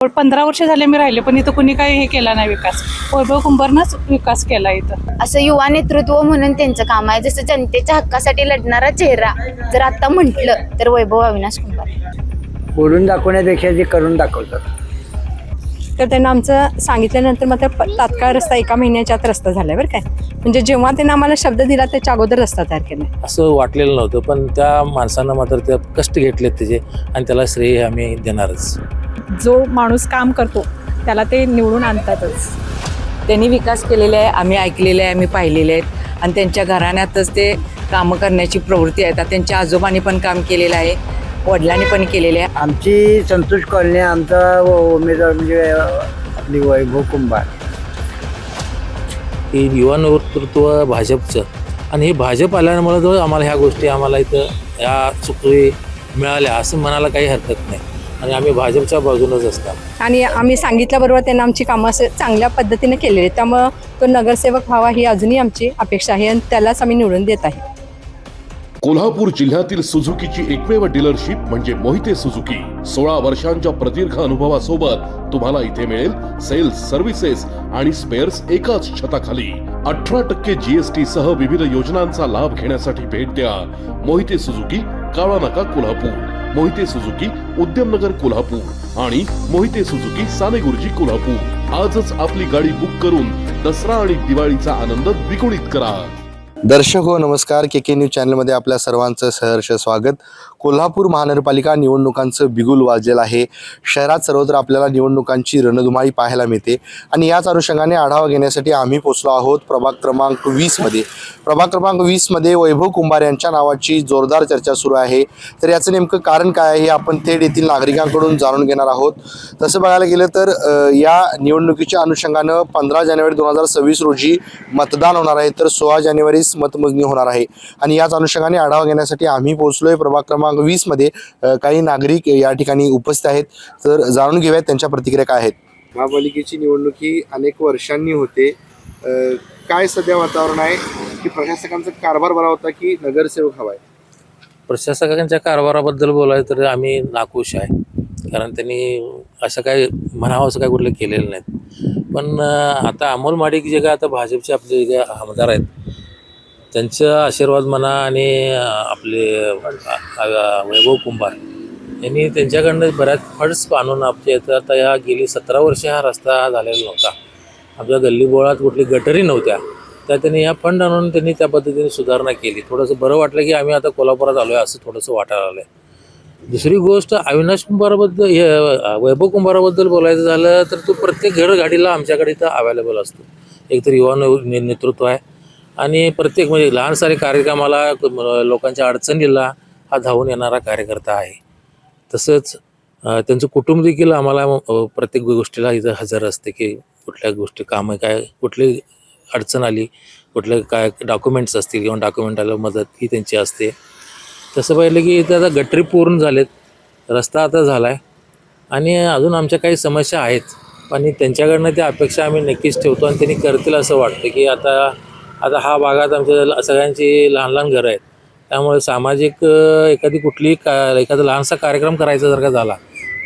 15 वर्ष झाले मी राहिले, पण इथं कुणी काही हे केला नाही विकास. वैभव कुंभारनंच विकास केला इथं. असं युवा नेतृत्व म्हणून त्यांचं काम आहे. जसं जनतेच्या हक्कासाठी लढणारा चेहरा जर आता म्हटलं तर वैभव अविनाश कुंभार. बोलून दाखवण्यापेक्षा जे करून दाखवतात. तर त्यांना आमचं सांगितल्यानंतर मात्र तात्काळ रस्ता 1 महिन्याच्या आत रस्ता झालाय बरं काय. म्हणजे जेव्हा त्यांना आम्हाला शब्द दिला त्याच्या अगोदर रस्ता तयार केला. असं वाटलेलं नव्हतं, पण त्या माणसानं मात्र त्या कष्ट घेतलेत त्याचे, आणि त्याला श्रेय आम्ही देणारच. जो माणूस काम करतो त्याला ते निवडून आणतातच. त्यांनी विकास केलेला आहे, आम्ही ऐकलेले आहे, आम्ही पाहिलेले आहेत, आणि त्यांच्या घराण्यातच ते कामं करण्याची प्रवृत्ती आहे. त्यांच्या आजोबांनी पण काम केलेलं आहे, वडिलांनी पण केलेले आहे. आमची संतोष कॉलनी, आमचा उमेदवार म्हणजे आपली वैभव कुंभार. की युवा नेतृत्व भाजपचं, आणि हे भाजप आल्यामुळे जो आम्हाला ह्या गोष्टी आम्हाला इथं ह्या सुखसोयी मिळाल्या असं म्हणायला काही हरकत नाही, आणि आम्ही भाजपच्या बाजूनच असतात. आणि आम्ही सांगितल्याबरोबर त्यांना आमची कामं असं चांगल्या पद्धतीने केलेली आहेत. त्यामुळं तो नगरसेवक व्हावा ही अजूनही आमची अपेक्षा आहे, आणि त्यालाच आम्ही निवडून देत आहे. कोल्हापूर जिल्ह्यातील सुझुकीची एकमेव डीलरशिप म्हणजे मोहिते सुझुकी. 16 वर्षांच्या प्रदीर्घ अनुभवासोबत तुम्हाला इथे मिळेल सेल्स, सर्व्हिसेस आणि स्पेअर्स एकाच छताखाली. 18% GST सह विविध योजनांचा लाभ घेण्यासाठी भेट द्या मोहिते सुझुकी, काळा नाका, कोल्हापूर. मोहिते सुझुकी, उद्यमनगर, कोल्हापूर आणि मोहिते सुझुकी, सानेगुरुजी, कोल्हापूर. आजच आपली गाडी बुक करून दसरा आणि दिवाळीचा आनंद द्विगुणित करा. दर्शक हो नमस्कार, KK न्यूज चॅनलमध्ये आपल्या सर्वांचं सहर्ष स्वागत. कोल्हापूर महानगरपालिका निवडणुकांचं बिगुल वाजलेलं आहे. शहरात सर्वत्र आपल्याला निवडणुकांची रणधुमाळी पाहायला मिळते, आणि याच अनुषंगाने आढावा घेण्यासाठी आम्ही पोहोचलो आहोत प्रभाग क्रमांक 20मध्ये. प्रभाग क्रमांक 20मध्ये वैभव कुंभार यांच्या नावाची जोरदार चर्चा सुरू आहे. तर याचं नेमकं कारण काय आहे हे आपण थेट येथील नागरिकांकडून जाणून घेणार आहोत. तसं बघायला गेलं तर या निवडणुकीच्या अनुषंगानं 15 जानेवारी 2026 रोजी मतदान होणार आहे, तर 16 जानेवारी मतमोजणी होणार आहे. आणि याच अनुषंगाने आढावा घेण्यासाठी आम्ही पोहोचलोय प्रभाग क्रमांक 20मध्ये. काही नागरिक या ठिकाणी उपस्थित आहेत, तर जाणून घेऊयात त्यांच्या प्रतिक्रिया काय आहेत. महापालिकेची निवडणूक ही अनेक वर्षांनी होते. काय सध्या वातावरण आहे की प्रशासकांचा कारभार बरा होता की नगरसेवक हवाय? प्रशासकांच्या कारभाराबद्दल बोलायचं तर आम्ही नाखुश आहे, कारण त्यांनी असं काय म्हणावं असं काय कुठलं केलेलं नाही. पण आता अमोल माडिक जे काय आता भाजपचे आपले जे आमदार आहेत, त्यांचा आशीर्वाद म्हणा, आणि आपले वैभव कुंभार यांनी त्यांच्याकडनं बऱ्याच फंड्स आणून आमच्या इथं आता ह्या गेली 17 वर्ष हा रस्ता झालेला नव्हता. आमच्या गल्लीबोळात कुठली गटरी नव्हत्या, त्या त्यांनी ह्या फंड आणून त्यांनी त्या पद्धतीने सुधारणा केली. थोडंसं बरं वाटलं की आम्ही आता कोल्हापुरात आलो आहे असं थोडंसं वाटायला आलं आहे. दुसरी गोष्ट अविनाश कुंभाराबद्दल, वैभव कुंभाराबद्दल बोलायचं झालं तर तो प्रत्येक घरगाडीला आमच्याकडे इथं अवेलेबल असतो. एकतर युवा नेतृत्व आहे, आणि प्रत्येक म्हणजे लहान सारे कार्यक्रमाला, लोकांच्या अडचणीला हा धावून येणारा कार्यकर्ता आहे. तसंच त्यांचं कुटुंब देखील आम्हाला प्रत्येक गोष्टीला इथं हजर असते, की कुठल्या गोष्टी कामं काय, कुठली अडचण आली, कुठले काय डॉक्युमेंट्स असतील किंवा डॉक्युमेंटाला मदत ही त्यांची असते. तसं पाहिलं की इथं आता गटरी पूर्ण झालेत, रस्ता आता झाला आहे, आणि अजून आमच्या काही समस्या आहेत, आणि त्यांच्याकडनं त्या अपेक्षा आम्ही नक्कीच ठेवतो, आणि त्यांनी करतील असं वाटतं. की आता हा भागात आमच्या सगळ्यांची लहान लहान घरं आहेत, त्यामुळे सामाजिक एखादी कुठली एखादा लहानसा कार्यक्रम करायचा जर का झाला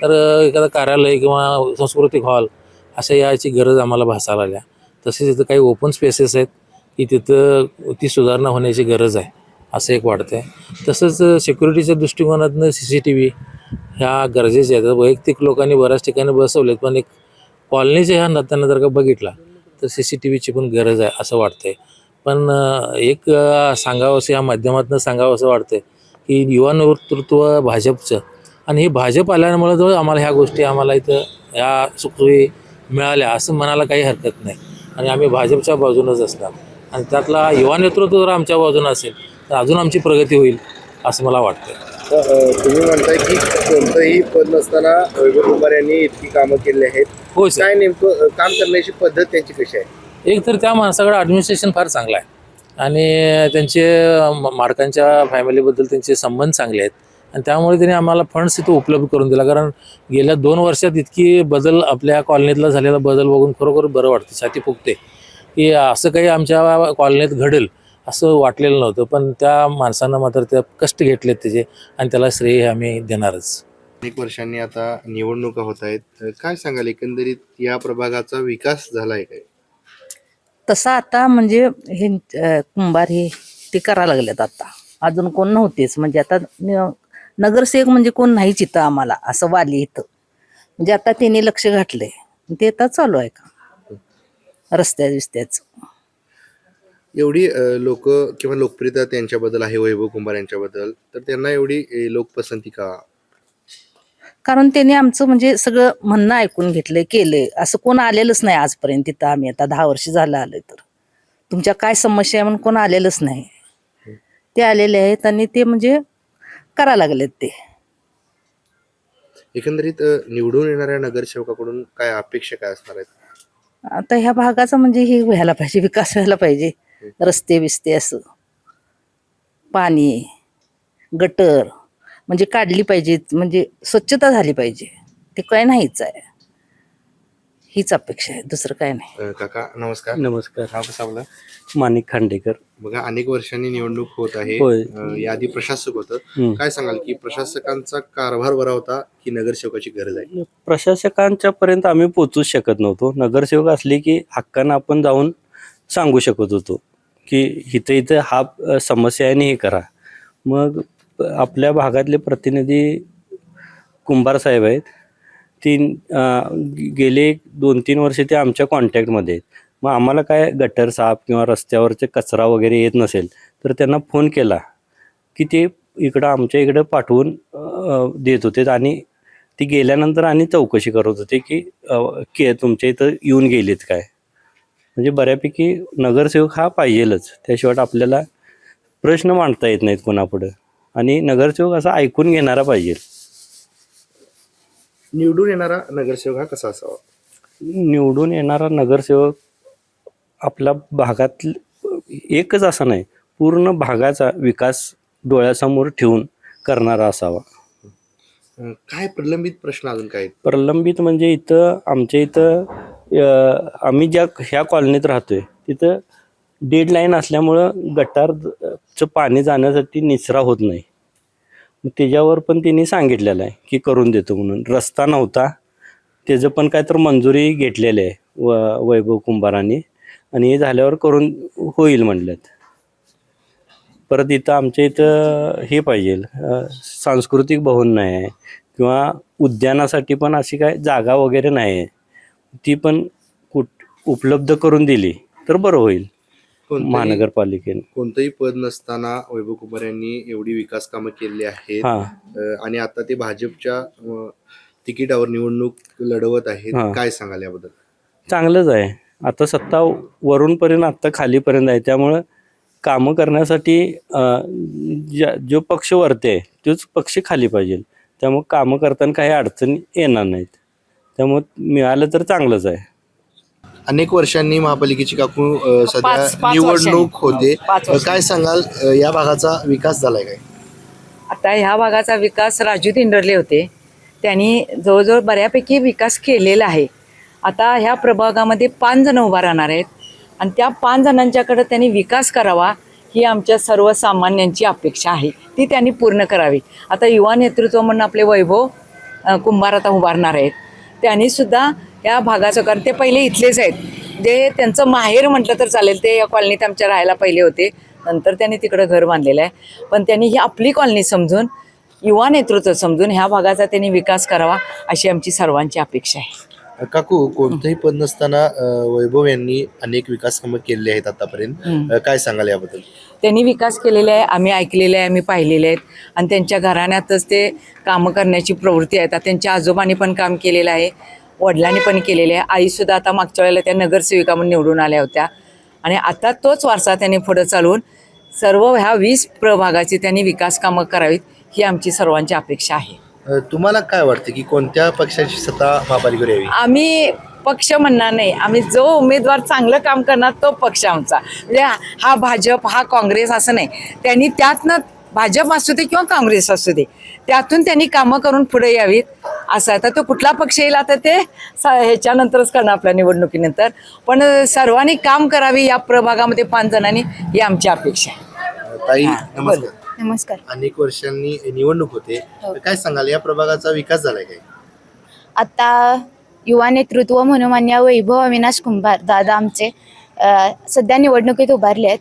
तर एखादं कार्यालय किंवा सांस्कृतिक हॉल अशा याची गरज आम्हाला भासायला आल्या. तसेच इथं काही ओपन स्पेसेस आहेत की तिथं ती सुधारणा होण्याची गरज आहे असं एक वाटतं आहे. तसंच सिक्युरिटीच्या दृष्टिकोनातून CCTV ह्या गरजेच्या आहेत. वैयक्तिक लोकांनी बऱ्याच ठिकाणी बसवलेत, पण एक कॉलनीच्या ह्या नात्यानं जर का बघितला तर CCTVची पण गरज आहे असं वाटतंय. पण एक सांगावं असं या माध्यमातून सांगावं असं वाटतं की युवा नेतृत्व भाजपचं, आणि हे भाजप आल्यामुळे जो आम्हाला ह्या गोष्टी आम्हाला इथं ह्या सुखसोयी मिळाल्या असं म्हणायला काही हरकत नाही, आणि आम्ही भाजपच्या बाजूनच असणार. आणि त्यातला युवा नेतृत्व जर आमच्या बाजूनं असेल तर अजून आमची प्रगती होईल असं मला वाटतं. तुम्ही म्हणताय की कोणतंही पद नसताना वैभव कुंभार यांनी इतकी कामं केली आहेत. हो सर. काय नेमकं काम करण्याची पद्धत त्यांची कशी आहे? एक तर त्या माणसाकडे ॲडमिनिस्ट्रेशन फार चांगलं आहे, आणि त्यांचे माडकांच्या फॅमिलीबद्दल त्यांचे संबंध चांगले आहेत, आणि त्यामुळे त्यांनी आम्हाला फंड्स इथं उपलब्ध करून दिला. कारण गेल्या 2 वर्षात इतकी बदल आपल्या कॉलनीतला झालेला बदल बघून खरोखर बरं वाटतं, छाती फुगते की असं काही आमच्या कॉलनीत घडेल असं वाटलेलं नव्हतं. पण त्या माणसानं मात्र त्या कष्ट घेतलेत त्याचे, आणि त्याला श्रेय आम्ही देणारच. अनेक वर्षांनी आता निवडणुका होत आहेत, काय सांगाल एकंदरीत या प्रभागाचा विकास झालाय काय? तसं आता म्हणजे हे कुंभार हे ते करायला लागलेत. आता अजून कोण नव्हतेच, म्हणजे आता नगरसेवक म्हणजे कोण नाहीच इथं आम्हाला असं वाली इथं, म्हणजे आता त्यांनी लक्ष घातलंय, ते आता चालू आहे का रस्त्याचं. एवढी लोक किंवा लोकप्रियता त्यांच्याबद्दल आहे वैभव कुंभार यांच्याबद्दल, तर त्यांना एवढी लोकपसंती का? कारण त्यांनी आमचं म्हणजे सगळं म्हणणं ऐकून घेतलंय, केलंय. असं कोण आलेलंच नाही आजपर्यंत तिथं. आम्ही आता 10 वर्ष झालं आलोय, तर तुमच्या काय समस्या आहे म्हणून कोण आलेलंच नाही. ते आलेले आहेत आणि ते म्हणजे करायला लागलेत ते. एकंदरीत निवडून येणाऱ्या नगरसेवकाकडून काय अपेक्षा काय असणार आहेत? आता ह्या भागाचं म्हणजे हे व्हायला पाहिजे, विकास व्हायला पाहिजे. रस्ते बिस्ते असं, पाणी, गटर म्हणजे काढली पाहिजे, म्हणजे स्वच्छता झाली पाहिजे. ते काय नाहीच आहे, हीच अपेक्षा आहे, दुसरं काय नाही. काका नमस्कार. नमस्कार. नाव कसं आपलं? माणिक खांडेकर. बघा अनेक वर्षांनी निवडणूक होत आहे. होय. याआधी प्रशासक होतं. काय सांगाल की प्रशासकांचा कारभार बरा होता की नगरसेवकाची गरज आहे? प्रशासकांच्या पर्यंत आम्ही पोचूच शकत नव्हतो. नगरसेवक असले की हक्कानं आपण जाऊन सांगू शकत होतो की इथं हा समस्या आहे आणि हे करा. मग आपल्या भागातले प्रतिनिधी कुंभार साहेब आहेत. गेले 2-3 वर्ष ते आमच्या कॉन्टॅक्टमध्ये आहेत. मग आम्हाला काय गटर साफ किंवा रस्त्यावरचे कचरा वगैरे येत नसेल तर त्यांना फोन केला की ते इकडं आमच्या इकडं पाठवून देत होते. आणि ती गेल्यानंतर आणि चौकशी करत होते की तुमच्या इथं येऊन गेलीत काय. म्हणजे बऱ्यापैकी नगरसेवक हा पाहिजेलच, त्याशिवाय आपल्याला प्रश्न मांडता येत नाहीत कोणापुढं. आणि नगरसेवक असा ऐकून घेणारा पाहिजे. निवडून येणारा नगरसेवक हा कसा असावा? निवडून येणारा नगरसेवक आपल्या भागात एकच असा नाही, पूर्ण भागाचा विकास डोळ्यासमोर ठेवून करणारा असावा. काय प्रलंबित प्रश्न अजून काय? प्रलंबित म्हणजे इथं आमच्या इथं आम्ही ह्या कॉलनीत राहतोय तिथं डेडलाईन असल्यामुळं गटारचं पाणी जाण्यासाठी निचरा होत नाही. त्याच्यावर पण त्यांनी सांगितलेलं आहे की करून देतो म्हणून. रस्ता नव्हता, त्याचं पण काय तर मंजुरी घेतलेली आहे वैभव कुंभारांनी, आणि हे झाल्यावर करून होईल म्हणलेत. परत इथं आमच्या इथं हे पाहिजे, सांस्कृतिक भवन नाही आहे किंवा उद्यानासाठी पण अशी काय जागा वगैरे नाही आहे, ती पण उपलब्ध करून दिली तर बरं होईल. महानगरपालिकेने कोणतंही पद नसताना वैभव कुंभार यांनी एवढी विकास कामं केली आहेत. आणि आता ते भाजपच्या तिकिटावर निवडणूक लढवत आहेत. काय सांगाल याबद्दल? चांगलंच आहे. आता सत्ता वरूनपर्यंत आत्ता खालीपर्यंत आहे, त्यामुळं कामं करण्यासाठी जो पक्ष वरते आहे तोच पक्ष खाली पाहिजे. त्यामुळे कामं करताना काही अडचणी येणार नाहीत, त्यामुळे मिळालं तर चांगलंच आहे. अनेक वर्षांनी महापालिकेची काकू सध्या निवडणूक होते. काय सांगाल या भागाचा विकास झालाय काय? आता ह्या भागाचा विकास राजू दिंडरले होते, त्यांनी जवळजवळ बऱ्यापैकी विकास केलेला आहे. आता ह्या प्रभागामध्ये 5 जण उभा राहणार आहेत आणि त्या 5 जणांच्याकडे त्यांनी विकास करावा ही आमच्या सर्वसामान्यांची अपेक्षा आहे, ती त्यांनी पूर्ण करावी. आता युवा नेतृत्व म्हणून आपले वैभव कुंभार आता उभारणार आहेत. त्यांनीसुद्धा या भागाचं, कारण ते पहिले इथलेच आहेत, जे त्यांचं माहेर म्हटलं तर चालेल, ते या कॉलनीत आमच्या राहायला पहिले होते, नंतर त्यांनी तिकडं घर बांधलेलं आहे. पण त्यांनी ही आपली कॉलनी समजून, युवा नेतृत्व समजून ह्या भागाचा त्यांनी विकास करावा अशी आमची सर्वांची अपेक्षा आहे. काकू, कोणतंही पद नसताना वैभव यांनी अनेक विकास कामं केलेली आहेत आतापर्यंत, काय सांगाल याबद्दल? त्यांनी विकास केलेला आहे, आम्ही ऐकलेले आहे, आम्ही पाहिलेले आहेत. आणि त्यांच्या घराण्यातच ते कामं करण्याची प्रवृत्ती आहे. त्यांच्या आजोबांनी पण काम केलेलं आहे, वडिलांनी पण केलेले आहे. आईसुद्धा आता मागच्या वेळेला त्या नगरसेविका म्हणून निवडून आल्या होत्या. आणि आता तोच वारसा त्यांनी पुढं चालवून सर्व ह्या 20 प्रभागाची त्यांनी विकास कामं करावीत ही आमची सर्वांची अपेक्षा आहे. तुम्हाला काय वाटतं की कोणत्या पक्षाची सत्ता महापालिकेवर यावी? आम्ही पक्ष म्हणणार नाही, आम्ही जो उमेदवार चांगलं काम करणार तो पक्ष आमचा. म्हणजे हा भाजप, हा काँग्रेस असं नाही. त्यांनी त्यातनं भाजप असू दे किंवा काँग्रेस असू दे, त्यातून त्यांनी कामं करून पुढे यावीत असं. आता तो कुठला पक्ष येईल आता ते ह्याच्यानंतरच करणार, आपल्या निवडणुकीनंतर. पण सर्वांनी काम करावे या प्रभागामध्ये 5 जणांनी, ही आमची अपेक्षा आहे. ताई नमस्कार. नमस्कार. अनेक वर्षांनी निवडणूक होते, हो. तर काय सांगाल या प्रभागाचा विकास झालाय काय? आता युवा नेतृत्व म्हणून मान्य वैभव अविनाश कुंभार दादा आमचे सध्या निवडणुकीत उभारले आहेत.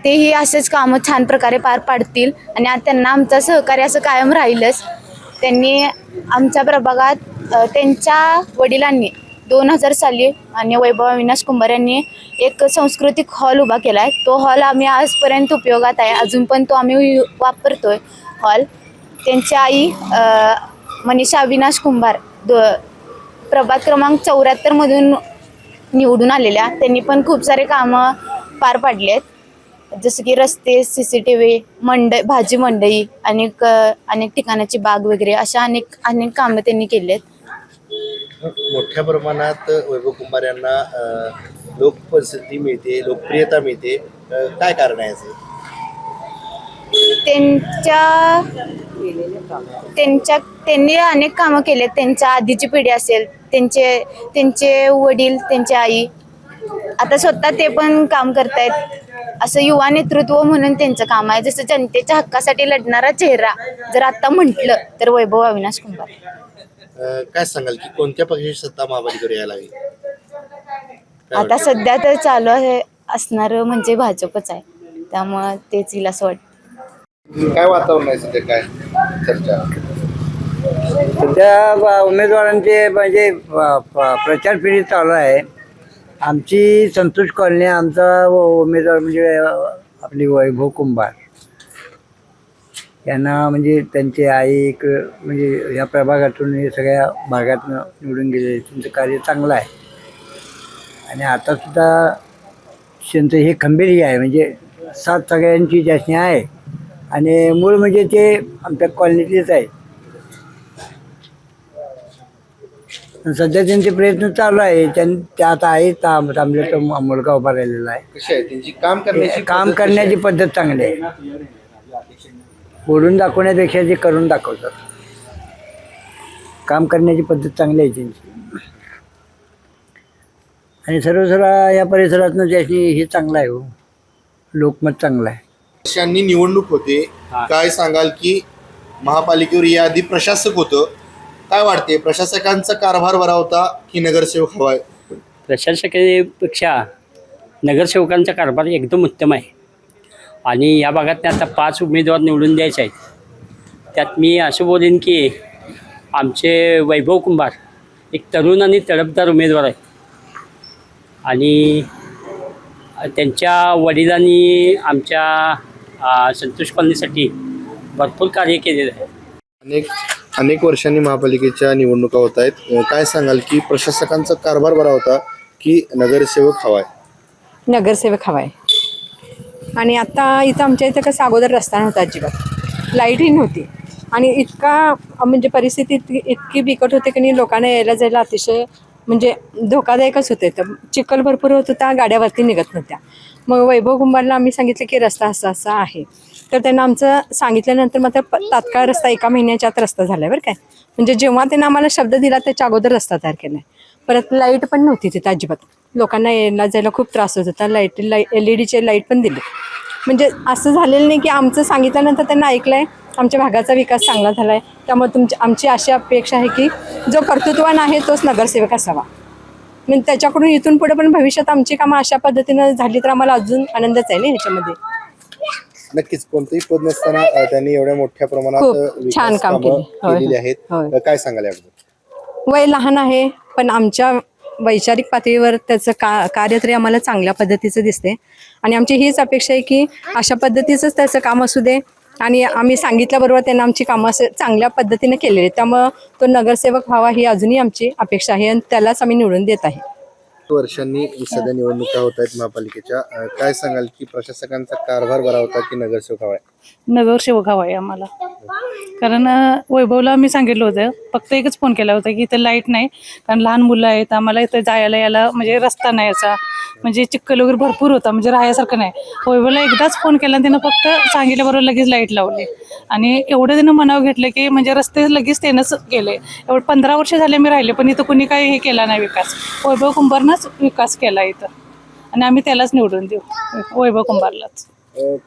तेही असेच कामं छान प्रकारे पार पाडतील आणि त्यांना आमचं सहकार्य असं कायम राहीलच. त्यांनी आमच्या प्रभागात त्यांच्या वडिलांनी 2000 साली आणि वैभव अविनाश कुंभार यांनी एक सांस्कृतिक हॉल उभा केला आहे. तो हॉल आम्ही आजपर्यंत उपयोगात आहे, अजून पण तो आम्ही वापरतोय हॉल. त्यांची आई मनीषा अविनाश कुंभार प्रभाग क्रमांक 74 मधून निवडून आलेल्या. त्यांनी पण खूप सारे कामं पार पाडले आहेत, जसं की रस्ते, CCTV, भाजी मंडई, अनेक ठिकाणाची बाग वगैरे अशा अनेक कामं त्यांनी केली आहेत. मोठ्या प्रमाणात वैभव कुंभार यांना लोकप्रसिद्धी मिळते, लोकप्रियता मिळते, काय कारण आहे याचं? त्यांनी अनेक कामं केलेत. त्यांच्या आधीची पिढी असेल, त्यांचे वडील, त्यांची आई, आता स्वतः ते पण काम करतायत. असं युवा नेतृत्व म्हणून त्यांचं काम आहे. जसं जनतेच्या हक्कासाठी लढणारा चेहरा जर आता म्हटलं तर वैभव अविनाश कुंभार. काय सांगाल की कोणत्या पक्षाची सत्ता महापालिकेवर यायला हवी? आता सध्या तर चालू आहे असणार म्हणजे भाजपच आहे, त्यामुळं तेच येईल असं वाटतं. काय वातावरण आहे सध्या, काय चर्चा? सध्या उमेदवारांचे म्हणजे प्रचार फेरी चालू आहे. आमची संतोष कॉलनी, आमचा उमेदवार म्हणजे आपली वैभव कुंभार यांना म्हणजे त्यांची आई म्हणजे या प्रभागातून हे सगळ्या भागातून निवडून गेले. त्यांचं कार्य चांगलं आहे आणि आतासुद्धा त्यांचं हे खंबीर आहे, म्हणजे साथ सगळ्यांची जास्ती आहे आणि मूळ म्हणजे ते आमच्या कॉलनीतलेच आहे. सध्या त्यांचे प्रयत्न चालू आहे. त्या आता आहे तांबले तो मुलगा उभा राहिलेला आहे. कशी आहे त्यांची काम करण्याची पद्धत चांगली आहे. बोलून दाखवण्यापेक्षा ते करून दाखवतात. काम करण्याची पद्धत चांगली आहे त्यांची आणि सर्व या परिसरातनं त्याची हे चांगलं आहे. हो, लोकमत चांगलं आहे. वर्षांनी निवडणूक होते, काय सांगाल की महापालिकेवर याआधी प्रशासक होतं, काय वाटते प्रशासकांचा कारभार बरा होता की नगरसेवक हवाय? प्रशासकापेक्षा नगरसेवकांचा कारभार एकदम उत्तम आहे आणि या भागात आता 5 उमेदवार निवडून द्यायचे आहेत. त्यात मी असं बोलेन की आमचे वैभव कुंभार एक तरुण आणि तडफदार उमेदवार आहेत आणि त्यांच्या वडिलांनी आमच्या संतोष कॉलनीसाठी भरपूर कार्य केलेलं आहे. अनेक वर्षांनी महापालिकेच्या निवडणुका होत आहेत, काय सांगाल की प्रशासकांचा कारभार बरा होता की नगरसेवक हवाय? नगरसेवक हवा आहे. आणि आता इथं आमच्या इथं कसं अगोदर रस्ता नव्हता, अजिबात लाईटही नव्हती आणि इतका म्हणजे परिस्थिती इतकी बिकट होते की नाही, लोकांना यायला जायला अतिशय म्हणजे धोकादायकच होते. तर चिखल भरपूर होत होता, गाड्यावरती निघत नव्हत्या. मग वैभव कुंभारला आम्ही सांगितलं की रस्ता असा आहे, तर त्यांना आमचं सांगितल्यानंतर मात्र तात्काळ रस्ता 1 महिन्याच्या आत रस्ता झाला आहे बरं काय. म्हणजे जेव्हा त्यांना आम्हाला शब्द दिला त्याच्या अगोदर रस्ता तयार केला आहे. परत लाईट पण नव्हती तिथं अजिबात, लोकांना यायला जायला खूप त्रास होत होता. LED लाईट पण दिली. म्हणजे असं झालेलं नाही की आमचं सांगितल्यानंतर त्यांना ऐकलं आहे. आमच्या भागाचा विकास चांगला झाला आहे, त्यामुळे आमची अशी अपेक्षा आहे की जो कर्तृत्वान आहे तोच नगरसेवक असावा. म्हणजे त्याच्याकडून इथून पुढे पण भविष्यात आमची कामं अशा पद्धतीनं झाली तर आम्हाला अजून आनंदच आहे ना ह्याच्यामध्ये. नक्कीच कोणतंही पद नसताना त्यांनी एवढ्या मोठ्या प्रमाणात खूप छान काम केलेली आहेत. काय सांगाल याबद्दल? वय लहान आहे पण आमच्या वैचारिक पातळीवर त्याचं कार्य तरी आम्हाला चांगल्या पद्धतीचं दिसते आणि आमची हीच अपेक्षा आहे की अशा पद्धतीचंच त्याचं काम असू दे आणि आम्ही सांगितल्याबरोबर त्यांना आमची कामं असं चांगल्या पद्धतीने केलेली आहेत. त्यामुळं तो नगरसेवक व्हावा ही अजूनही आमची अपेक्षा आहे आणि त्यालाच आम्ही निवडून देत आहे. वर्षांनी सध्या निवडणुका होत आहेत महापालिकेच्या, काय सांगाल की प्रशासकांचा कारभार बरा होता की नगरसेवक हवाय? नगरसेवक हवा आहे आम्हाला. कारण वैभवला मी सांगितलं होतं, फक्त एकच फोन केला होता की इथं लाईट नाही, कारण लहान मुलं आहेत, आम्हाला इथं जायला यायला म्हणजे रस्ता नाही याचा, म्हणजे चिखल वगैरे भरपूर होता, म्हणजे राहायसारखं नाही. वैभवला एकदाच फोन केला आणि त्यानं फक्त सांगितल्याबरोबर लगेच लाईट लावली आणि एवढं त्यानं मनावर घेतलं की म्हणजे रस्ते लगेच त्यानंच केले. एवढं 15 वर्ष झाले मी राहिले पण इथं कुणी काही हे केला नाही विकास. वैभव कुंभारनंच विकास केला इथं आणि आम्ही त्यालाच निवडून देऊ, वैभव कुंभारलाच.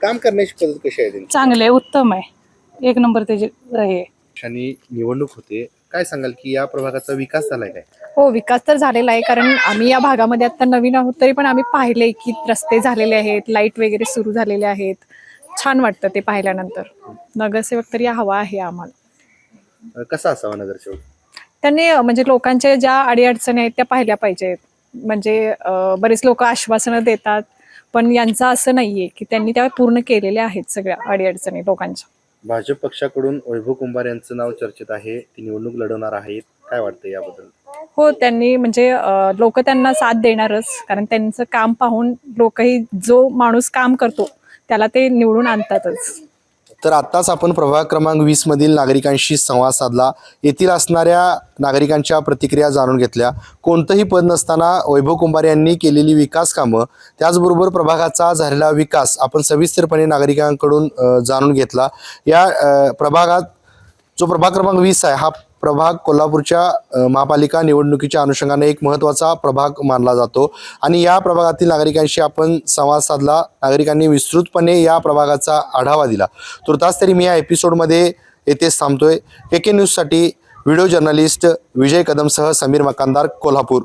काम करण्याची पद्धत कशी आहे त्यांची चांगले उत्तम आहे, एक नंबर त्याचे हे. आणि निवडणूक होते, काय सांगाल की या प्रभागाचा विकास झालाय काय? हो, विकास तर झालेला आहे, कारण आम्ही या भागामध्ये आता नवीन आहोत तरी पण आम्ही पाहिले की रस्ते झालेले आहेत, लाईट वगैरे सुरू झालेले आहेत. छान वाटतं ते पाहिल्यानंतर. नगरसेवक तरी हवा आहे आम्हाला. कसा असावा नगरसेवक? त्यांनी म्हणजे लोकांच्या ज्या अडीअडचणी आहेत त्या पाहिल्या पाहिजेत. म्हणजे बरेच लोक आश्वासनं देतात, पण यांचं असं नाहीये की त्यांनी त्या पूर्ण केलेल्या आहेत सगळ्या अडीअडचणी लोकांच्या. भाजप पक्षाकडून वैभव कुंभार यांचं नाव चर्चेत आहे, ती निवडणूक लढवणार आहेत, काय वाटतं याबद्दल? हो, त्यांनी म्हणजे लोक त्यांना साथ देणारच, कारण त्यांचं काम पाहून लोकही जो माणूस काम करतो त्याला ते निवडून आणतातच. तर आत्ताच आपण प्रभाग क्रमांक 20 मधील नागरिकांशी संवाद साधला, येथील असणाऱ्या नागरिकांच्या प्रतिक्रिया जाणून घेतल्या. कोणतंही पद नसताना वैभव कुंभार यांनी केलेली विकास कामं, त्याचबरोबर प्रभागाचा झालेला विकास आपण सविस्तरपणे नागरिकांकडून जाणून घेतला. या प्रभागात जो प्रभाग क्रमांक 20 आहे हा प्रभाग कोल्हापूरच्या महापालिका निवडणुकीच्या अनुषंगाने एक महत्त्वाचा प्रभाग मानला जातो आणि या प्रभागातील नागरिकांशी आपण संवाद साधला. नागरिकांनी विस्तृतपणे या प्रभागाचा आढावा दिला. तुर्तास तरी मी या एपिसोडमध्ये येथेच थांबतोय. KK न्यूजसाठी व्हिडिओ जर्नलिस्ट विजय कदमसह समीर मकानदार, कोल्हापूर.